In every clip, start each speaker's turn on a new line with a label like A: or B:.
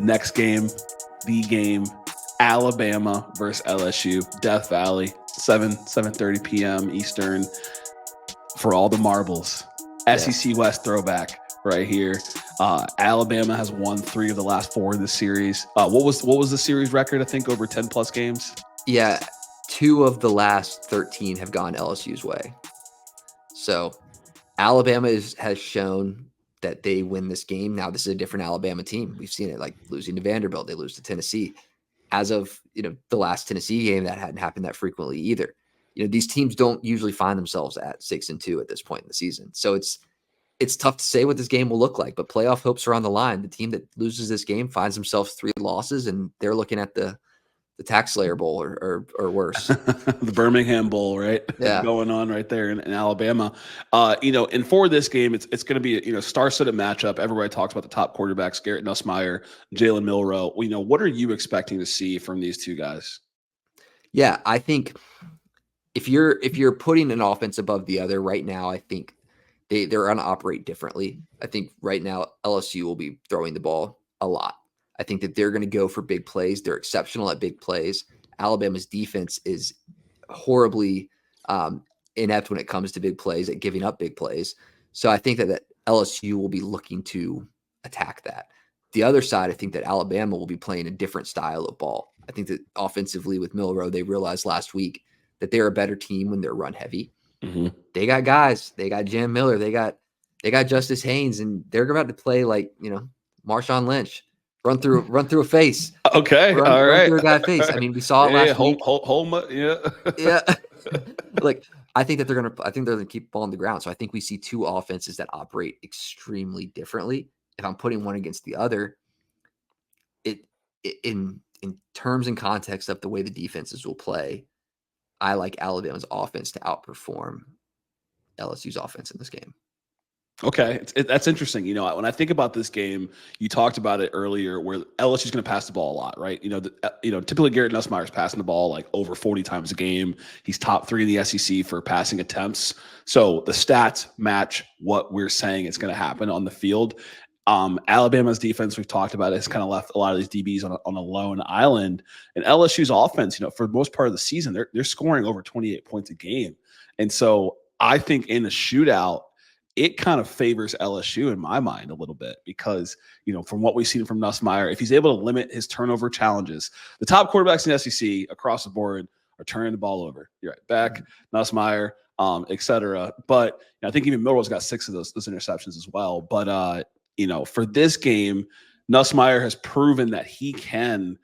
A: Next game, the game, Alabama versus LSU, Death Valley, 7:30 p.m. Eastern for all the marbles.
B: Yeah.
A: SEC West throwback right here. Alabama has won 3 of the last 4 in this series. What was the series record? I think over 10 plus games.
B: Yeah, 2 of the last 13 have gone LSU's way. So Alabama has shown that they win this game. Now, this is a different Alabama team. We've seen it, like losing to Vanderbilt. They lose to Tennessee. As of, the last Tennessee game, that hadn't happened that frequently either. These teams don't usually find themselves at 6-2 at this point in the season. So it's tough to say what this game will look like, but playoff hopes are on the line. The team that loses this game finds themselves 3 losses, and they're looking at the Tax Slayer Bowl or worse.
A: The Birmingham Bowl, right?
B: Yeah.
A: Going on right there in Alabama. And for this game, it's going to be a star-studded matchup. Everybody talks about the top quarterbacks, Garrett Nussmeier, Jalen Milroe. What are you expecting to see from these two guys?
B: Yeah, I think if you're putting an offense above the other right now, I think they're going to operate differently. I think right now LSU will be throwing the ball a lot. I think that they're going to go for big plays. They're exceptional at big plays. Alabama's defense is horribly inept when it comes to big plays, at giving up big plays. So I think that LSU will be looking to attack that. The other side, I think that Alabama will be playing a different style of ball. I think that offensively with Milroe, they realized last week that they're a better team when they're run heavy.
A: Mm-hmm.
B: They got guys. They got Jam Miller. They got Justice Haynes, and they're about to play like Marshawn Lynch. Run through a face.
A: Okay,
B: run through a guy's face. I mean, we saw it last week.
A: Yeah.
B: Like, I think they're gonna keep ball on the ground. So I think we see 2 offenses that operate extremely differently. If I'm putting one against the other, in terms and context of the way the defenses will play, I like Alabama's offense to outperform LSU's offense in this game.
A: Okay, that's interesting. When I think about this game, you talked about it earlier, where LSU's going to pass the ball a lot, right? Typically Garrett Nussmeier's passing the ball like over 40 times a game. He's top 3 in the SEC for passing attempts. So the stats match what we're saying is going to happen on the field. Alabama's defense, we've talked about, has kind of left a lot of these DBs on a lone island. And LSU's offense, for the most part of the season, they're scoring over 28 points a game. And so I think in a shootout, it kind of favors LSU in my mind a little bit because, from what we've seen from Nussmeier, if he's able to limit his turnover challenges, the top quarterbacks in the SEC across the board are turning the ball over. You're right. Beck, Nussmeier, et cetera. But I think even Milroe's got 6 of those interceptions as well. But, for this game, Nussmeier has proven that he can,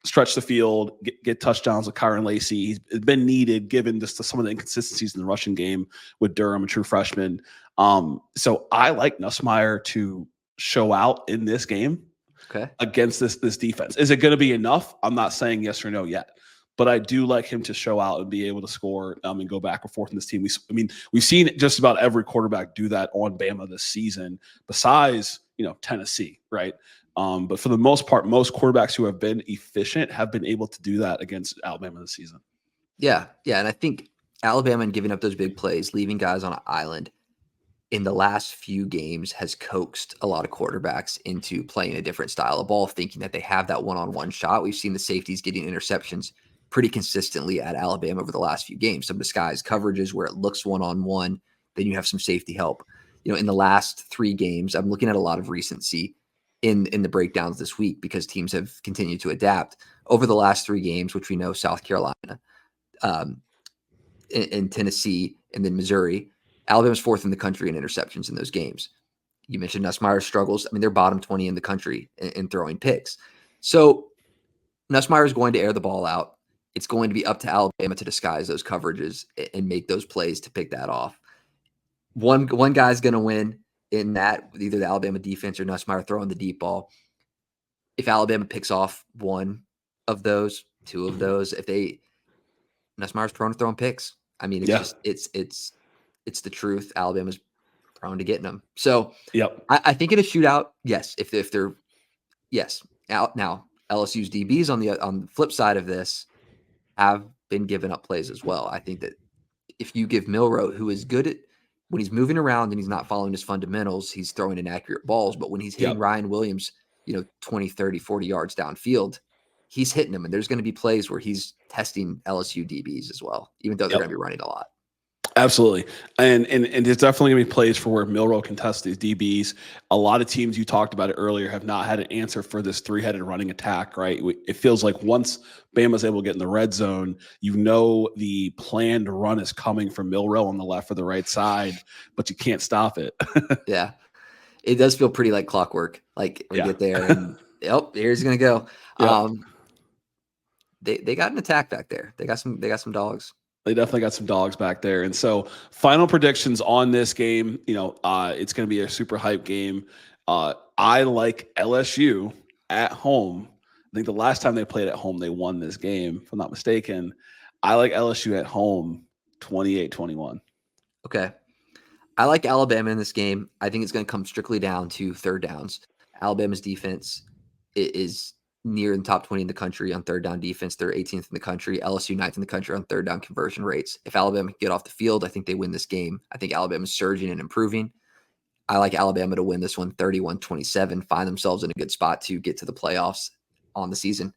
A: stretch the field, get touchdowns with Kyron Lacey. He's been needed given just some of the inconsistencies in the rushing game with Durham, a true freshman. So I like Nussmeier to show out in this game against this defense. Is it going to be enough? I'm not saying yes or no yet, but I do like him to show out and be able to score and go back and forth in this team. We've seen just about every quarterback do that on Bama this season, besides Tennessee, right? But for the most part, most quarterbacks who have been efficient have been able to do that against Alabama this season.
B: Yeah. And I think Alabama, and giving up those big plays, leaving guys on an island in the last few games, has coaxed a lot of quarterbacks into playing a different style of ball, thinking that they have that one-on-one shot. We've seen the safeties getting interceptions pretty consistently at Alabama over the last few games. Some disguised coverages where it looks one-on-one, then you have some safety help. In the last 3 games, I'm looking at a lot of recency in the breakdowns this week because teams have continued to adapt. Over the last 3 games, which we know South Carolina, in Tennessee, and then Missouri, Alabama's 4th in the country in interceptions in those games. You mentioned Nussmeier's struggles. They're bottom 20 in the country in throwing picks. So Nussmeier is going to air the ball out. It's going to be up to Alabama to disguise those coverages and make those plays to pick that off. One guy's going to win in that, either the Alabama defense or Nussmeier throwing the deep ball. If Alabama picks off 1 of those, 2 of those, Nussmeier's prone to throwing picks. It's the truth. Alabama's prone to getting them. So I think in a shootout, yes. If they're now LSU's DBs on the flip side of this have been giving up plays as well. I think that if you give Milroe, who is good at when he's moving around and he's not following his fundamentals, he's throwing inaccurate balls. But when he's hitting Ryan Williams 20, 30, 40 yards downfield, he's hitting them. And there's going to be plays where he's testing LSU DBs as well, even though they're going to be running a lot.
A: Absolutely. And there's definitely going to be plays for where Milroe can test these DBs. A lot of teams, you talked about it earlier, have not had an answer for this three-headed running attack, right? It feels like once Bama's able to get in the red zone, the planned run is coming from Milroe on the left or the right side, but you can't stop it.
B: Yeah. It does feel pretty like clockwork. Like we get there and, here's he going to go.
A: Yep.
B: They got an attack back there. They got some dogs.
A: They definitely got some dogs back there. And so final predictions on this game, it's going to be a super hype game. I like LSU at home. I think the last time they played at home, they won this game, if I'm not mistaken. I like LSU at home 28-21.
B: Okay. I like Alabama in this game. I think it's going to come strictly down to third downs. Alabama's defense is near the top 20 in the country on third down defense. They're 18th in the country. LSU 9th in the country on third down conversion rates. If Alabama can get off the field, I think they win this game. I think Alabama's surging and improving. I like Alabama to win this one 31-27, find themselves in a good spot to get to the playoffs on the season.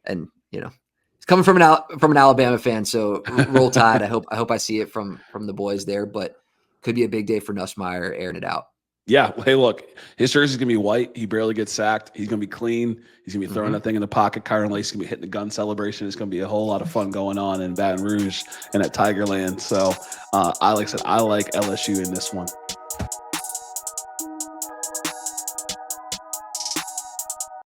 B: And, it's coming from an Alabama fan, so roll tide. I hope I see it from the boys there, but could be a big day for Nussmeier airing it out.
A: Yeah. Hey, look, his jersey's going to be white. He barely gets sacked. He's going to be clean. He's going to be throwing that thing in the pocket. Kyron Lace's going to be hitting the gun celebration. It's going to be a whole lot of fun going on in Baton Rouge and at Tigerland. So, I like LSU in this one.